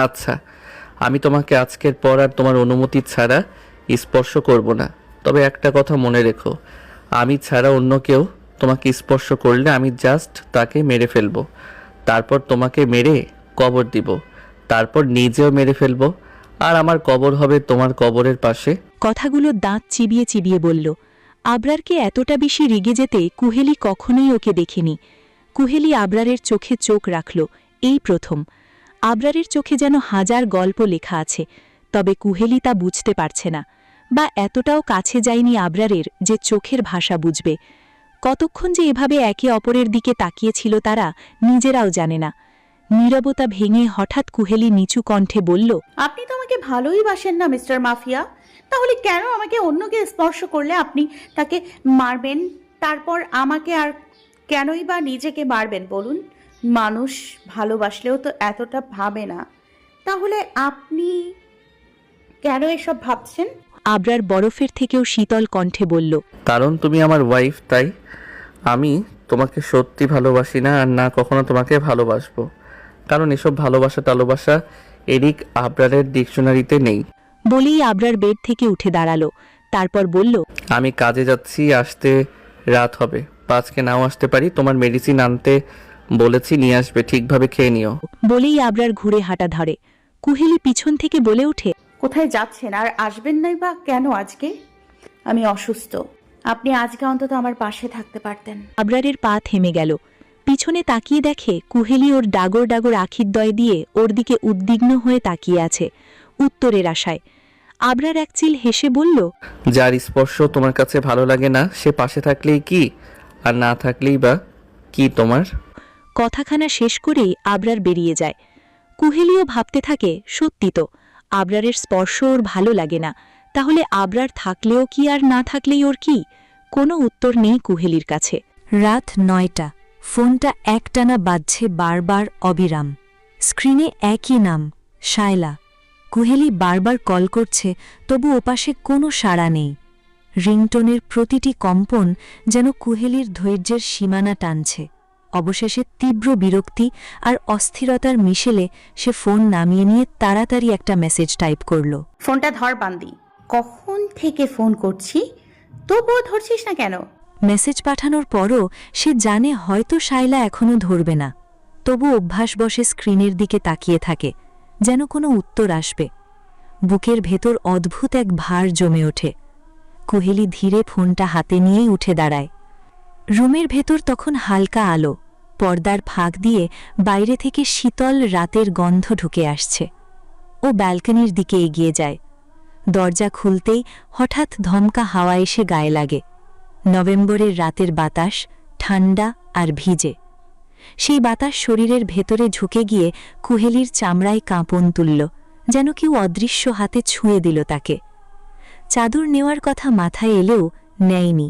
আচ্ছা, আমি তোমাকে আজকের পর আর তোমার অনুমতি ছাড়া স্পর্শ করব না। তবে একটা কথা মনে রেখো, আমি ছাড়া অন্য কেউ তোমাকে স্পর্শ করলে আমি জাস্ট তাকে মেরে ফেলবো। তারপর তোমাকে মেরে কবর দিব। তারপর নিজেও মেরে ফেলবো। আর আমার কবর হবে তোমার কবরের পাশে। কথাগুলো দাঁত চিবিয়ে চিবিয়ে বলল। আবরারকে এতটা বেশি রেগে যেতে কুহেলি কখনোই ওকে দেখেনি। কুহেলি আবরারের চোখে চোখ রাখল, এই প্রথম। আবরারের চোখে যেন হাজার গল্প লেখা আছে, তবে কুহেলি তা বুঝতে পারছে না, বা এতটাও কাছে যায়নি আবরারের যে চোখের ভাষা বুঝবে। কতক্ষণ যে এভাবে একে অপরের দিকে তাকিয়েছিল তারা নিজেরাও জানে না। নীরবতা ভেঙে হঠাৎ কুহেলি নিচু কণ্ঠে বলল, আপনি তো আমাকে ভালোই বাসেন না মিস্টার মাফিয়া, তাহলে কেন আমাকে অন্যকে স্পর্শ করলে আপনি তাকে মারবেন, তারপর আমাকে আর কেনই বা নিজেকে মারবেন বলুন? মানুষ ভালোবাসলেও তো এতটা ভাবে না, তাহলে আপনি কেন এসব ভাবছেন? আবরার বরফের থেকেও শীতল কণ্ঠে বলল, কারণ তুমি আমার ওয়াইফ, তাই। আমি তোমাকে সত্যি ভালোবাসি না, আর না কখনো তোমাকে ভালোবাসবো। কারণ এসব ভালোবাসা টালোবাসা এরিক আবরারের ডিকশনারিতে নেই। বলেই আবরার বেড থেকে উঠে দাঁড়ালো। তারপর বলল, আমি কাজে যাচ্ছি, আসতে রাত হবে। আজকে নাও আসতে পারি। তোমার মেডিসিন আনতে বলেছি, নিয়ে আসবে। ঠিকভাবে খেয়ে নিও। বলেই আবরার ঘুরে হাঁটা ধরে। কুহেলি পিছন থেকে বলে ওঠে, কোথায় যাচ্ছেন আর আসবেন নাই বা কেন আজকে? আমি অসুস্থ, আপনি আজকে অন্তত আমার পাশে থাকতে পারতেন। আবরারের পা থেমে গেল। পিছনে তাকিয়ে দেখে কুহেলি ওর ডাগর ডাগর আখির দয় দিয়ে ওর দিকে উদ্বিগ্ন হয়ে তাকিয়ে আছে, উত্তরের আশায়। আবরার এক চিল হেসে বলল, যার স্পর্শ তোমার কাছে ভালো লাগে না, সে পাশে থাকলেই কি, আর না থাকলেই বা কি তোমার? কথাখানা শেষ করেই আবরার বেরিয়ে যায়। কুহেলিও ভাবতে থাকে, সত্যি তো, আবরারের স্পর্শ ওর ভালো লাগে না, তাহলে আবরার থাকলেও কি আর না থাকলেই ওর কি? কোনো উত্তর নেই কুহেলির কাছে। রাত ৯টা। ফোনটা একটানা বাজছে বারবার অবিরাম। স্ক্রিনে একই নাম, শায়লা। কুহেলি বারবার কল করছে, তবু ওপাশে কোনো সাড়া নেই। রিংটোনের প্রতিটি কম্পন যেন কুহেলির ধৈর্যের সীমানা টানছে। অবশেষে তীব্র বিরক্তি আর অস্থিরতার মিশেলে সে ফোন নামিয়ে নিয়ে তাড়াতাড়ি একটা মেসেজ টাইপ করল। ফোনটা ধর বান্দি, কখন থেকে ফোন করছি, তবুও ধরছিস না কেন? মেসেজ পাঠানোর পরও সে জানে হয়তো শায়লা এখনও ধরবে না, তবু অভ্যাসবশে স্ক্রিনের দিকে তাকিয়ে থাকে, যেন কোনো উত্তর আসবে। বুকের ভেতর অদ্ভুত এক ভার জমে ওঠে। কুহেলি ধীরে ফোনটা হাতে নিয়েই উঠে দাঁড়ায়। রুমের ভেতর তখন হালকা আলো, পর্দার ফাঁক দিয়ে বাইরে থেকে শীতল রাতের গন্ধ ঢুকে আসছে। ও ব্যালকনির দিকে এগিয়ে যায়। দরজা খুলতেই হঠাৎ ধমকা হাওয়া এসে গায়ে লাগে। নভেম্বরের রাতের বাতাস ঠান্ডা আর ভিজে। সেই বাতাস শরীরের ভেতরে ঝুঁকে গিয়ে কুহেলির চামড়ায় কাঁপন তুলল, যেন কেউ অদৃশ্য হাতে ছুঁয়ে দিল তাকে। চাদর নেওয়ার কথা মাথায় এলেও নেয়নি।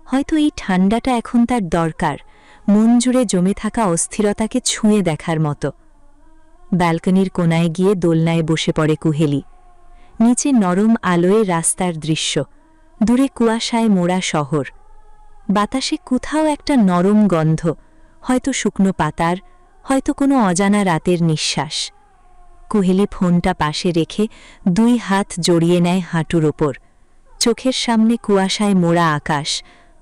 হয়তো এই ঠান্ডাটা এখন তার দরকার, মন জুড়ে জমে থাকা অস্থিরতাকে ছুঁয়ে দেখার মতো। ব্যালকনির কোনায় গিয়ে দোলনায় বসে পড়ে কুহেলি। নিচে নরম আলোয় রাস্তার দৃশ্য, দূরে কুয়াশায় মোড়া শহর। বাতাসে কোথাও একটা নরম গন্ধ, হয়তো শুকনো পাতার, হয়তো কোনো অজানা রাতের নিঃশ্বাস। কুহেলি ফোনটা পাশে রেখে 2 হাত জড়িয়ে নেয় হাঁটুর ওপর। চোখের সামনে কুয়াশায় মোড়া আকাশ,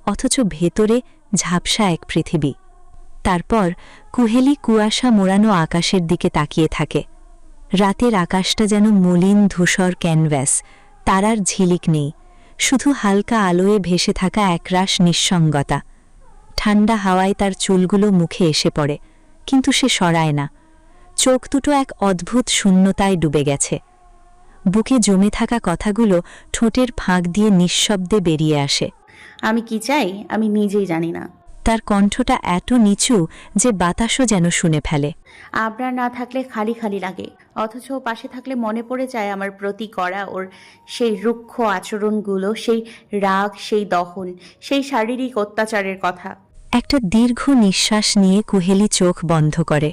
অথচ ভেতরে ঝাপসা এক পৃথিবী। তারপর কুহেলি কুয়াশা মোড়ানো আকাশের দিকে তাকিয়ে থাকে। রাতের আকাশটা যেন মলিন ধূসর ক্যানভাস, তারার ঝিলিক নেই, শুধু হালকা আলোয় ভেসে থাকা একরাশ নিঃসঙ্গতা। ঠান্ডা হাওয়ায় তার চুলগুলো মুখে এসে পড়ে, কিন্তু সে সরায় না। চোখ দুটো এক অদ্ভুত শূন্যতায় ডুবে গেছে। বুকে জমে থাকা কথাগুলো ঠোঁটের ফাঁক দিয়ে নিঃশব্দে বেরিয়ে আসে। আমি কি চাই আমি নিজেই জানি না। তার কণ্ঠটা এত নিচু যে বাতাসও যেন শুনে ফেলে। আবরার না থাকলে খালি খালি লাগে, অথচ ও পাশে থাকলে মনে পড়ে যায় আমার প্রতি করা ওর সেই রুক্ষ আচরণগুলো, সেই রাগ, সেই দহন, সেই শারীরিক অত্যাচারের কথা। একটা দীর্ঘ নিঃশ্বাস নিয়ে কুহেলি চোখ বন্ধ করে।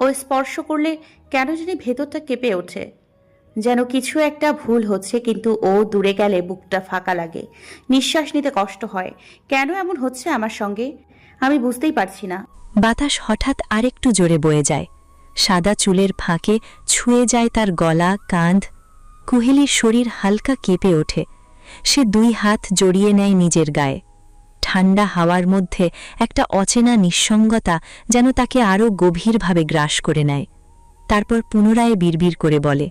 ও স্পর্শ করলে কেন জানি ভেতরটা কেঁপে ওঠে, যেন কিছু একটা ভুল হচ্ছে, কিন্তু ও দূরে গেলে বুকটা ফাঁকা লাগে, নিঃশ্বাস নিতে কষ্ট হয়। কেন এমন হচ্ছে আমার সঙ্গে আমি বুঝতেই পারছি না। বাতাস হঠাৎ আরেকটু জোরে বয়ে যায়। সাদা চুলের ফাঁকে ছুঁয়ে যায় তার গলা, কাঁধ। কুহেলির শরীর হালকা কেঁপে ওঠে। সে 2 হাত জড়িয়ে নেয় নিজের গায়ে। ঠান্ডা হাওয়ার মধ্যে একটা অচেনা নিঃসঙ্গতা যেন তাকে আরও গভীরভাবে গ্রাস করে নেয়। তারপর পুনরায় বিড়বিড় করে বলে,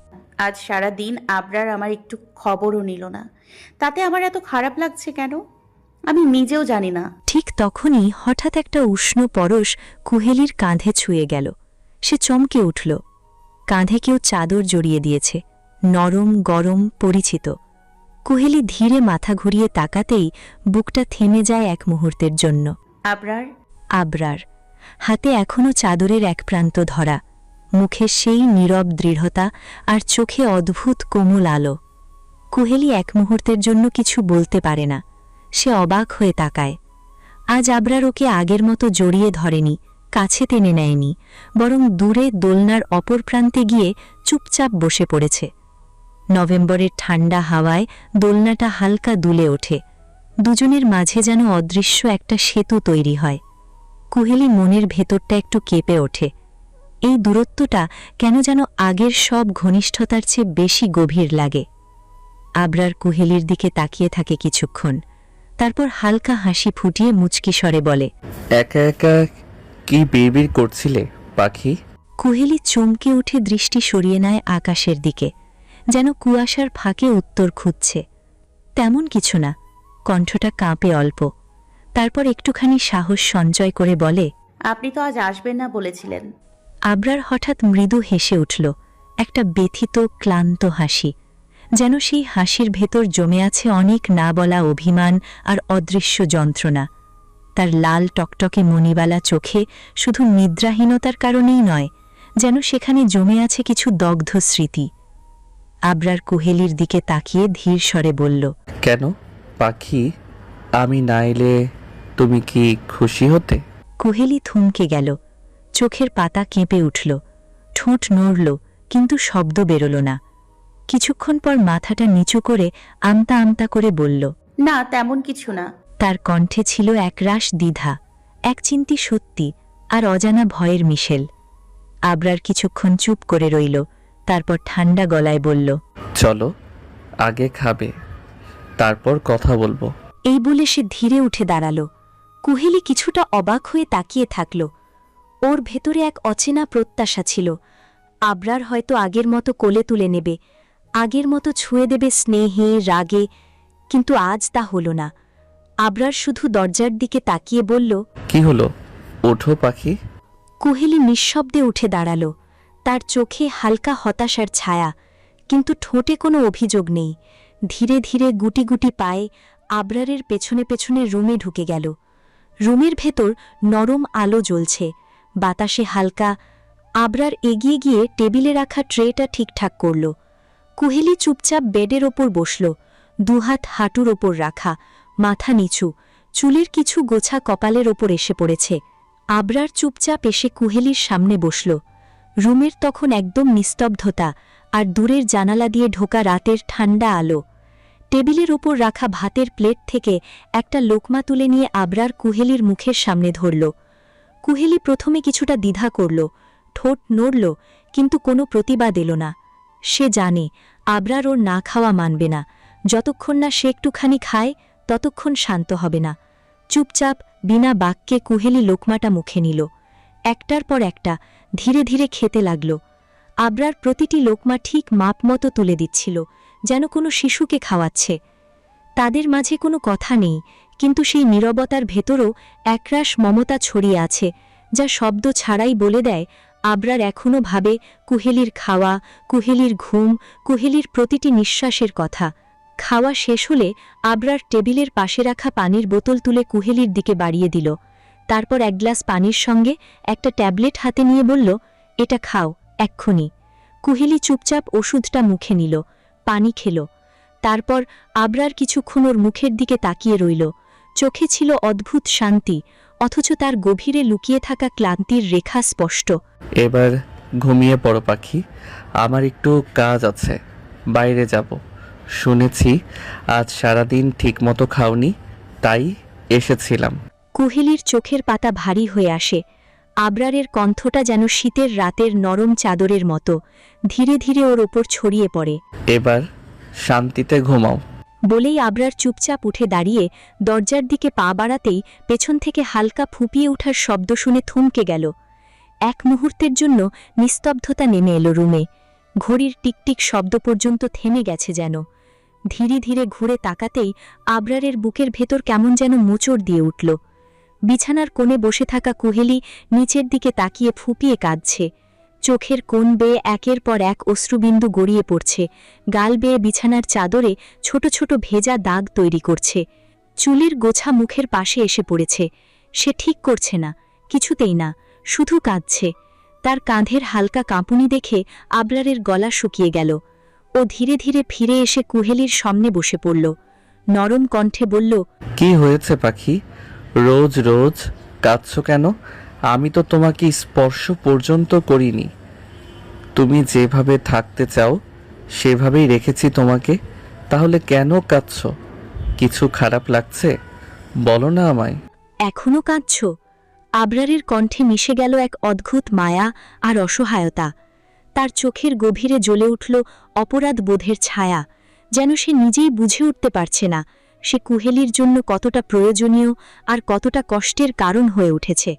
আজ সারা দিন আবরার আমার একটু খবরও নিল না। তাতে আমার এত খারাপ লাগছে কেন আমি নিজেও জানি না। ঠিক তখনই হঠাৎ একটা উষ্ণ পরশ কুহেলির কাঁধে ছুঁয়ে গেল। সে চমকে উঠল। কাঁধে কেউ চাদর জড়িয়ে দিয়েছে, নরম, গরম, পরিচিত। কুহেলি ধীরে মাথা ঘুরিয়ে তাকাতেই বুকটা থেমে যায় এক মুহূর্তের জন্য। আবরার? আবরার, হাতে এখনও চাদরের এক প্রান্ত ধরা, মুখে সেই নীরব দৃঢ়তা আর চোখে অদ্ভুত কোমল আলো। কুহেলি এক মুহূর্তের জন্য কিছু বলতে পারে না। সে অবাক হয়ে তাকায়। আজ আবরার ওকে আগের মতো জড়িয়ে ধরেনি, কাছে টেনে নেয়নি, বরং দূরে দোলনার অপর প্রান্তে গিয়ে চুপচাপ বসে পড়েছে। নভেম্বরের ঠান্ডা হাওয়ায় দোলনাটা হালকা দুলে ওঠে। দুজনের মাঝে যেন অদৃশ্য একটা সেতু তৈরি হয়। কুহেলি মনের ভেতরটা একটু কেঁপে ওঠে। এই দূরত্বটা কেন যেন আগের সব ঘনিষ্ঠতার চেয়ে বেশি গভীর লাগে। আবরার কুহেলির দিকে তাকিয়ে থাকে কিছুক্ষণ, তারপর হালকা হাসি ফুটিয়ে মুচকি স্বরে বলে, একা একা কি বিড়বিড় করছিলে পাখি? কুহেলি চমকে উঠে দৃষ্টি সরিয়ে নেয় আকাশের দিকে, যেন কুয়াশার ফাঁকে উত্তর খুঁজছে। তেমন কিছু না, কণ্ঠটা কাঁপে অল্প। তারপর একটুখানি সাহস সঞ্চয় করে বলে, আপনি তো আজ আসবেন না বলেছিলেন। আবরার হঠাৎ মৃদু হেসে উঠল, একটা ব্যথিত, ক্লান্ত হাসি। যেন সেই হাসির ভেতর জমে আছে অনেক না বলা অভিমান আর অদৃশ্য যন্ত্রণা। তার লাল টকটকে মণিবালা চোখে শুধু নিদ্রাহীনতার কারণেই নয়, যেন সেখানে জমে আছে কিছু দগ্ধ স্মৃতি। আবরার কুহেলির দিকে তাকিয়ে ধীর স্বরে বলল, কেন পাখি? আমি না এলে তুমি কি খুশি হতে? কুহেলি থমকে গেল। চোখের পাতা কেঁপে উঠল, ঠোঁট নড়ল, কিন্তু শব্দ বেরোল না। কিছুক্ষণ পর মাথাটা নিচু করে আমতা আমতা করে বলল, না, তেমন কিছু না। তার কণ্ঠে ছিল একরাশ দ্বিধা, এক চিন্তি সত্যি আর অজানা ভয়ের মিশেল। আবরার কিছুক্ষণ চুপ করে রইল, তারপর ঠান্ডা গলায় বলল, চলো, আগে খাবে, তারপর কথা বলবো। এই বলে সে ধীরে উঠে দাঁড়াল। কুহেলি কিছুটা অবাক হয়ে তাকিয়ে থাকল। ওর ভেতরে এক অচেনা প্রত্যাশা ছিল। আবরার হয়তো আগের মতো কোলে তুলে নেবে, আগের মতো ছুঁয়ে দেবে স্নেহে, রাগে, কিন্তু আজ তা হল না। আবরার শুধু দরজার দিকে তাকিয়ে বলল, কি হলো? ওঠো পাখি। কুহেলি নিঃশব্দে উঠে দাঁড়াল। তার চোখে হালকা হতাশার ছায়া, কিন্তু ঠোঁটে কোনো অভিযোগ নেই। ধীরে ধীরে গুটি গুটি পায়ে আবরারের পেছনে পেছনে রুমে ঢুকে গেল। রুমের ভেতর নরম আলো জ্বলছে, বাতাসে হালকা। আবরার এগিয়ে গিয়ে টেবিলে রাখা ট্রেটা ঠিকঠাক করল। কুহেলি চুপচাপ বেডের ওপর বসল, দুহাত হাঁটুর ওপর রাখা, মাথা নিচু, চুলের কিছু গোছা কপালের ওপর এসে পড়েছে। আবরার চুপচাপ এসে কুহেলির সামনে বসল। রুমের তখন একদম নিস্তব্ধতা, আর দূরের জানালা দিয়ে ঢোকা রাতের ঠান্ডা আলো। টেবিলের ওপর রাখা ভাতের প্লেট থেকে একটা লোকমা তুলে নিয়ে আবরার কুহেলির মুখের সামনে ধরল। কুহেলি প্রথমে কিছুটা দ্বিধা করল, ঠোঁট নড়ল, কিন্তু কোনো প্রতিবাদ এল না। সে জানে আবরার ওর না খাওয়া মানবে না। যতক্ষণ না সে একটুখানি খায়, ততক্ষণ শান্ত হবে না। চুপচাপ বিনা বাক্যে কুহেলি লোকমাটা মুখে নিল। একটার পর একটা ধীরে ধীরে খেতে লাগল। আবরার প্রতিটি লোকমা ঠিক মাপমতো তুলে দিচ্ছিল, যেন কোনো শিশুকে খাওয়াচ্ছে। তাদের মাঝে কোনো কথা নেই, কিন্তু সেই নীরবতার ভেতরও একরাশ মমতা ছড়িয়ে আছে, যা শব্দ ছাড়াই বলে দেয় আবরার এখনও ভাবে কুহেলির খাওয়া, কুহেলির ঘুম, কুহেলির প্রতিটি নিঃশ্বাসের কথা। খাওয়া শেষ হলে আবরার টেবিলের পাশে রাখা পানির বোতল তুলে কুহেলির দিকে বাড়িয়ে দিল। তারপর এক গ্লাস পানির সঙ্গে একটা ট্যাবলেট হাতে নিয়ে বলল, এটা খাও এক্ষুনি। কুহেলি চুপচাপ ওষুধটা মুখে নিল, পানি খেল। তারপর আবরার কিছুক্ষণ ওর মুখের দিকে তাকিয়ে রইল। চোখে ছিল অদ্ভুত শান্তি, অথচ তার গভীরে লুকিয়ে থাকা ক্লান্তির রেখা স্পষ্ট। এবার ঘুমিয়ে পড়ো পাখি, আমার একটু কাজ আছে, বাইরে যাব। শুনেছি আজ সারাদিন ঠিকমতো খাওনি, তাই এসেছিলাম। কুহেলির চোখের পাতা ভারী হয়ে আসে। আবরারের কণ্ঠটা যেন শীতের রাতের নরম চাদরের মতো ধীরে ধীরে ওর ওপর ছড়িয়ে পড়ে। এবার শান্তিতে ঘুমাও। বলেই আবরার চুপচাপ উঠে দাঁড়িয়ে দরজার দিকে পা বাড়াতেই পেছন থেকে হালকা ফুঁপিয়ে ওঠার শব্দ শুনে থমকে গেল। এক মুহূর্তের জন্য নিস্তব্ধতা নেমে এলো রুমে। ঘড়ির টিকটিক শব্দ পর্যন্ত থেমে গেছে যেন। ধীরে ধীরে ঘুরে তাকাতেই আবরারের বুকের ভেতর কেমন যেন মোচড় দিয়ে উঠল। বিছানার কোণে বসে থাকা কুহেলি নিচের দিকে তাকিয়ে ফুঁপিয়ে কাঁদছে। চোখের কোণ বেয়ে একের পর এক অশ্রুবিন্দু গড়িয়ে পড়ছে। গাল বেয়ে বিছানার চাদরে ছোট ছোট ভেজা দাগ তৈরি করছে। চুলের গোছা মুখের পাশে এসে পড়েছে। সে ঠিক করছে না, কিছুতেই না, শুধু কাঁদছে। তার কাঁধের হালকা কাঁপুনি দেখে আবরারের গলা শুকিয়ে গেল। ও ধীরে ধীরে ফিরে এসে কুহেলির সামনে বসে পড়ল। নরম কণ্ঠে বলল, কি হয়েছে পাখি? রোজ রোজ কাঁদছো কেন? আমি তো তোমাকে স্পর্শ পর্যন্ত করিনি। তুমি যেভাবে থাকতে চাও সেভাবেই রেখেছি তোমাকে, তাহলে কেন কাঁদছো? কিছু খারাপ লাগছে? বলো না আমায়। এখনো কাঁদছ? আবরারের কণ্ঠে মিশে গেল এক অদ্ভুত মায়া আর অসহায়তা। তার চোখের গভীরে জ্বলে উঠল অপরাধ বোধের ছায়া, যেন সে নিজেই বুঝে উঠতে পারছে না সে কুহেলির জন্য কতটা প্রয়োজনীয় আর কতটা কষ্টের কারণ হয়ে উঠেছে।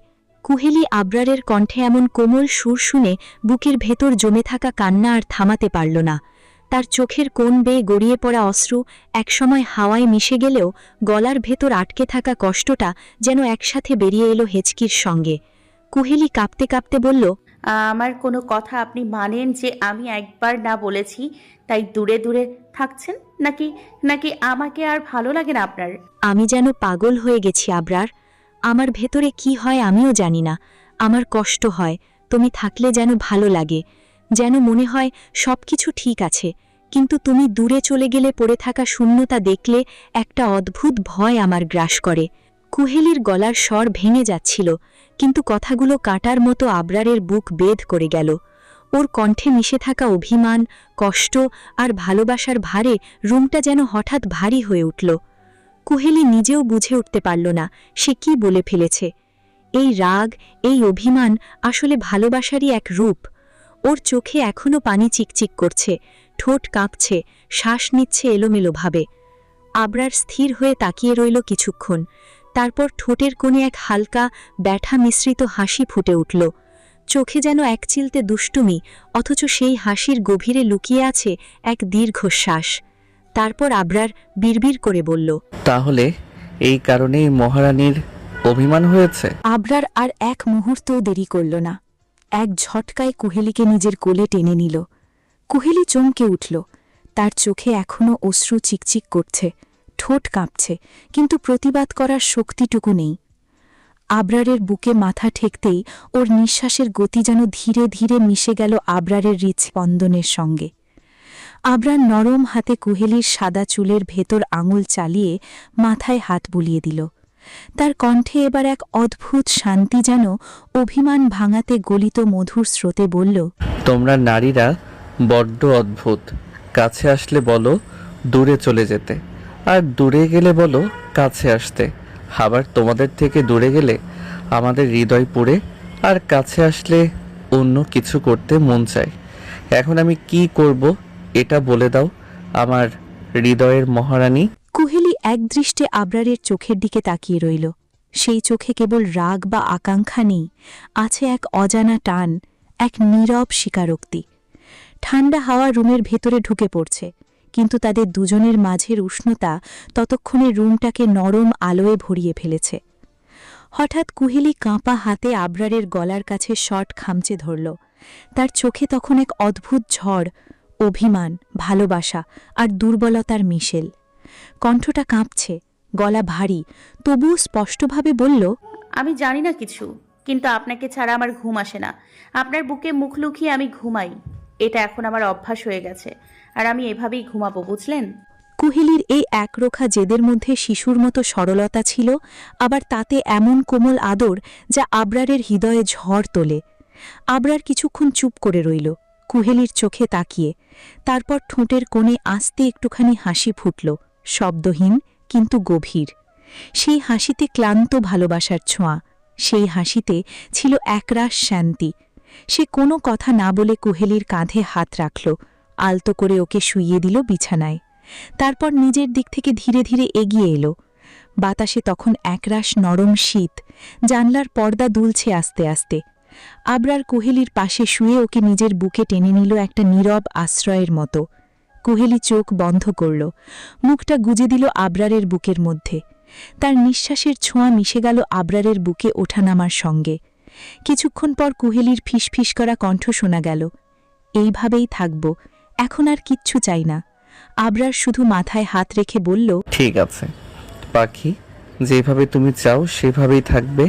কুহেলি আবরারের কণ্ঠে এমন কোমল সুর শুনে বুকের ভেতর জমে থাকা কান্না আর থামাতে পারল না। তার চোখের কোণ বেয়ে গড়িয়ে পড়া অশ্রু একসময় হাওয়ায় মিশে গেলেও গলার ভেতর আটকে থাকা কষ্টটা যেন একসাথে বেরিয়ে এলো হেঁচকির সঙ্গে। কুহেলি কাঁপতে কাঁপতে বলল, আমার কোনো কথা আপনি মানেন যে আমি একবার না বলেছি তাই দূরে দূরে থাকছেন? নাকি নাকি আমাকে আর ভালো লাগে না আপনার? আমি যেন পাগল হয়ে গেছি আবরার। আমার ভেতরে কি হয় আমিও জানি না। আমার কষ্ট হয়, তুমি থাকলে যেন ভালো লাগে, যেন মনে হয় সবকিছু ঠিক আছে। কিন্তু তুমি দূরে চলে গেলে পড়ে থাকা শূন্যতা দেখলে একটা অদ্ভুত ভয় আমার গ্রাস করে। কুহেলির গলার স্বর ভেঙে যাচ্ছিল, কিন্তু কথাগুলো কাটার মতো আবরারের বুক বেদ করে গেল। ওর কণ্ঠে মিশে থাকা অভিমান, কষ্ট আর ভালোবাসার ভারে রুমটা যেন হঠাৎ ভারী হয়ে উঠল। কুহেলি নিজেও বুঝে উঠতে পারল না সে কি বলে ফেলেছে। এই রাগ, এই অভিমান আসলে ভালোবাসারই এক রূপ। ওর চোখে এখনো পানি চিকচিক করছে, ঠোঁট কাঁপছে, শ্বাস নিচ্ছে এলোমেলোভাবে। আবরার স্থির হয়ে তাকিয়ে রইল কিছুক্ষণ, তারপর ঠোঁটের কোণে এক হালকা ব্যথা মিশ্রিত হাসি ফুটে উঠল। চোখে যেন একচিলতে দুষ্টুমি, অথচ সেই হাসির গভীরে লুকিয়ে আছে এক দীর্ঘশ্বাস। তারপর আবরার বিড়বিড় করে বলল, তাহলে এই কারণেই মহারানীর অভিমান হয়েছে? আবরার আর এক মুহূর্তও দেরি করল না। এক ঝটকায় কুহেলিকে নিজের কোলে টেনে নিল। কুহেলি চমকে উঠল। তার চোখে এখনও অশ্রু চিকচিক করছে, ঠোঁট কাঁপছে, কিন্তু প্রতিবাদ করার শক্তিটুকু নেই। আবরারের বুকে মাথা ঠেকতেই ওর নিঃশ্বাসের গতি যেন ধীরে ধীরে মিশে গেল আবরারের হৃৎস্পন্দনের সঙ্গে। আবরার নরম হাতে কুহেলির সাদা চুলের ভেতর আঙুল চালিয়ে মাথায় হাত বুলিয়ে দিল। তার কণ্ঠে এবার এক অদ্ভুত শান্তি, যেন অভিমান ভাঙাতে গলিত মধুর স্রোতে বলল, তোমরা নারীরা বড্ড অদ্ভুত। কাছে আসলে বলো দূরে চলে যেতে, আর দূরে গেলে বলো কাছে আসতে। আবার তোমাদের থেকে দূরে গেলে আমাদের হৃদয় পুড়ে, আর কাছে আসলে অন্য কিছু করতে মন চায়। এখন আমি কি করব এটা বলে দাও আমার হৃদয়ের মহারানী। কুহেলি একদৃষ্টে আবরারের চোখের দিকে তাকিয়ে রইল। সেই চোখে কেবল রাগ বা আকাঙ্ক্ষা নেই, আছে এক অজানা টান, এক নীরব স্বীকারোক্তি। ঠান্ডা হাওয়া রুমের ভেতরে ঢুকে পড়ছে, কিন্তু তাদের দুজনের মাঝের উষ্ণতা ততক্ষণে রুমটাকে নরম আলোয় ভরিয়ে ফেলেছে। হঠাৎ কুহেলি কাঁপা হাতে আবরারের গলার কাছে শর্ট খামচে ধরল। তার চোখে তখন এক অদ্ভুত ঝড়, অভিমান, ভালোবাসা আর দুর্বলতার মিশেল। কণ্ঠটা কাঁপছে, গলা ভারী, তবুও স্পষ্টভাবে বলল, আমি জানি না কিছু, কিন্তু আপনাকে ছাড়া আমার ঘুম আসে না। আপনার বুকে মুখ লুকিয়ে আমি ঘুমাই, এটা এখন আমার অভ্যাস হয়ে গেছে, আর আমি এভাবেই ঘুমাবো, বুঝলেন? কুহেলির এই একরোখা জেদের মধ্যে শিশুর মতো সরলতা ছিল, আবার তাতে এমন কোমল আদর যা আবরারের হৃদয়ে ঝড় তোলে। আবরার কিছুক্ষণ চুপ করে রইল, কুহেলির চোখে তাকিয়ে। তারপর ঠোঁটের কোণে আস্তে একটুখানি হাসি ফুটল, শব্দহীন কিন্তু গভীর। সেই হাসিতে ক্লান্ত ভালোবাসার ছোঁয়া, সেই হাসিতে ছিল একরাশ শান্তি। সে কোনো কথা না বলে কুহেলির কাঁধে হাত রাখল, আলতো করে ওকে শুইয়ে দিল বিছানায়। তারপর নিজের দিক থেকে ধীরে ধীরে এগিয়ে এলো। বাতাসে তখন একরাশ নরম শীত, জানলার পর্দা দুলছে আস্তে আস্তে। আবরার কুহেলির পাশে শুয়ে ওকে নিজের বুকে টেনে নিল একটা নীরব আশ্রয়ের মতো। কুহেলি চোখ বন্ধ করল, মুখটা গুজে দিল আবরারের বুকের মধ্যে। তার নিঃশ্বাসের ছোঁয়া মিশে গেল আবরারের বুকে ওঠানামার সঙ্গে। কিছুক্ষণ পর কুহেলির ফিসফিস করা কণ্ঠ শোনা গেল, এইভাবেই থাকব, এখন আর কিচ্ছু চাই না। আবরার শুধু মাথায় হাত রেখে বলল, ঠিক আছে পাখি, যেভাবে তুমি চাও সেভাবেই থাকবে।